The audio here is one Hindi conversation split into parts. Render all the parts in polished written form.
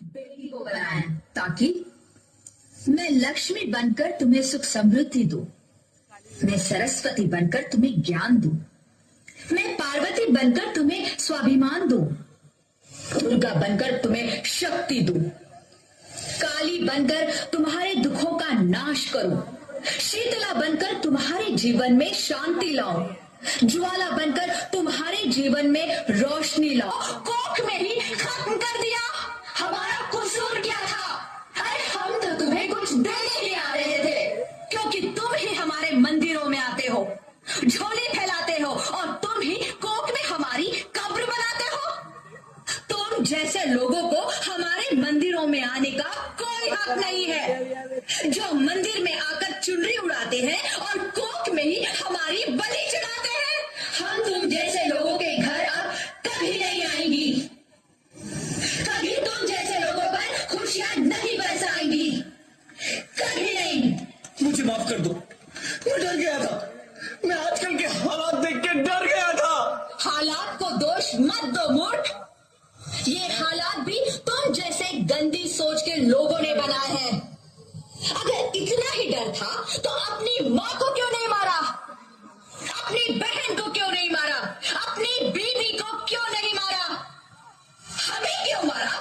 बेटी को बनाया ताकि मैं लक्ष्मी बनकर तुम्हें सुख समृद्धि दूं, मैं सरस्वती बनकर तुम्हें ज्ञान दूं, मैं पार्वती बनकर तुम्हें स्वाभिमान दूं, दुर्गा बनकर तुम्हें शक्ति दूं, काली बनकर तुम्हारे दुखों का नाश करूं, शीतला बनकर तुम्हारे जीवन में शांति लाऊं, ज्वाला बनकर तुम्हारे जीवन में रोशनी लाऊं। कोख में ही खत्म कर दिया। हमारा कसूर क्या था? अरे हम तो तुम्हें कुछ देने ही आ रहे थे, क्योंकि तुम ही हमारे मंदिरों में आते हो, झोली फैलाते हो और तुम ही कोख में हमारी कब्र बनाते हो। तुम जैसे लोगों को हमारे मंदिरों में आने का कोई हक नहीं है, जो मंदिर में आकर चुनरी उड़ाते हैं और कोख में ही हमारी बलि चढ़ाते हैं। हम तुम जैसे लोगों के घर अब कभी नहीं आएंगी, कभी तुम जैसे लोगों पर खुशियां नहीं बरसाएंगी, कभी नहीं। मुझे माफ कर दो, मैं डर गया था। मैं आजकल के हालात देख के डर गया था। हालात को दोष मत दो मूर्ख, ये हालात भी तुम जैसे गंदी सोच के लोगों ने बनाए हैं। अगर इतना ही डर था तो अपनी माँ को क्यों नहीं मारा, अपनी बहन को क्यों नहीं मारा, अपनी बीवी को क्यों नहीं मारा, हमें क्यों मारा?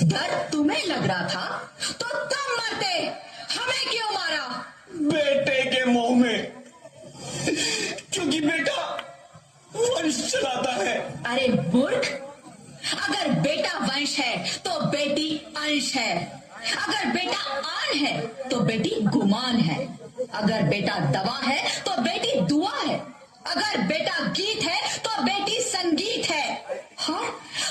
डर तुम्हें लग रहा था तो तुम मरते, हमें क्यों मारा? बेटे के मोह में, क्योंकि बेटा वंश चलाता है। अरे मूर्ख, अगर बेटा वंश है तो बेटी अंश है, अगर बेटा आन है तो बेटी गुमान है, अगर बेटा दवा है तो बेटी दुआ है, अगर बेटा गीत है तो बेटी संगीत है, हाँ?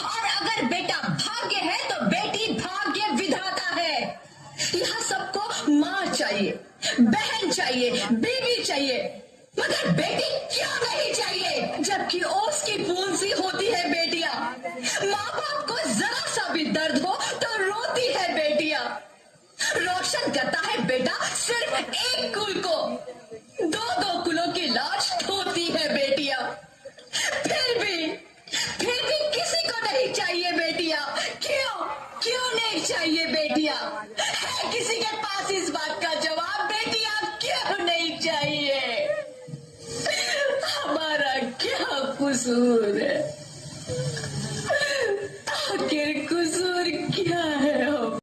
और अगर बेटा भाग्य है तो बेटी भाग्य विधाता है। यहाँ सबको माँ चाहिए, बहन चाहिए, बीवी चाहिए, मगर बेटी क्यों नहीं चाहिए? जबकि ओस की बूंद सी होती है बेटियां, माँ बाप को जरा सा भी दर्द हो तो रोती है बेटियां। रोशन करता है बेटा सिर्फ एक कुल को, दो दो कुलों की लाश ढोती है बेटियां। फिर भी किसी को नहीं चाहिए बेटियां। क्यों नहीं चाहिए बेटियां? है किसी के पास इस बात का जवाब? बेटियां क्यों नहीं चाहिए? हमारा क्या कसूर है?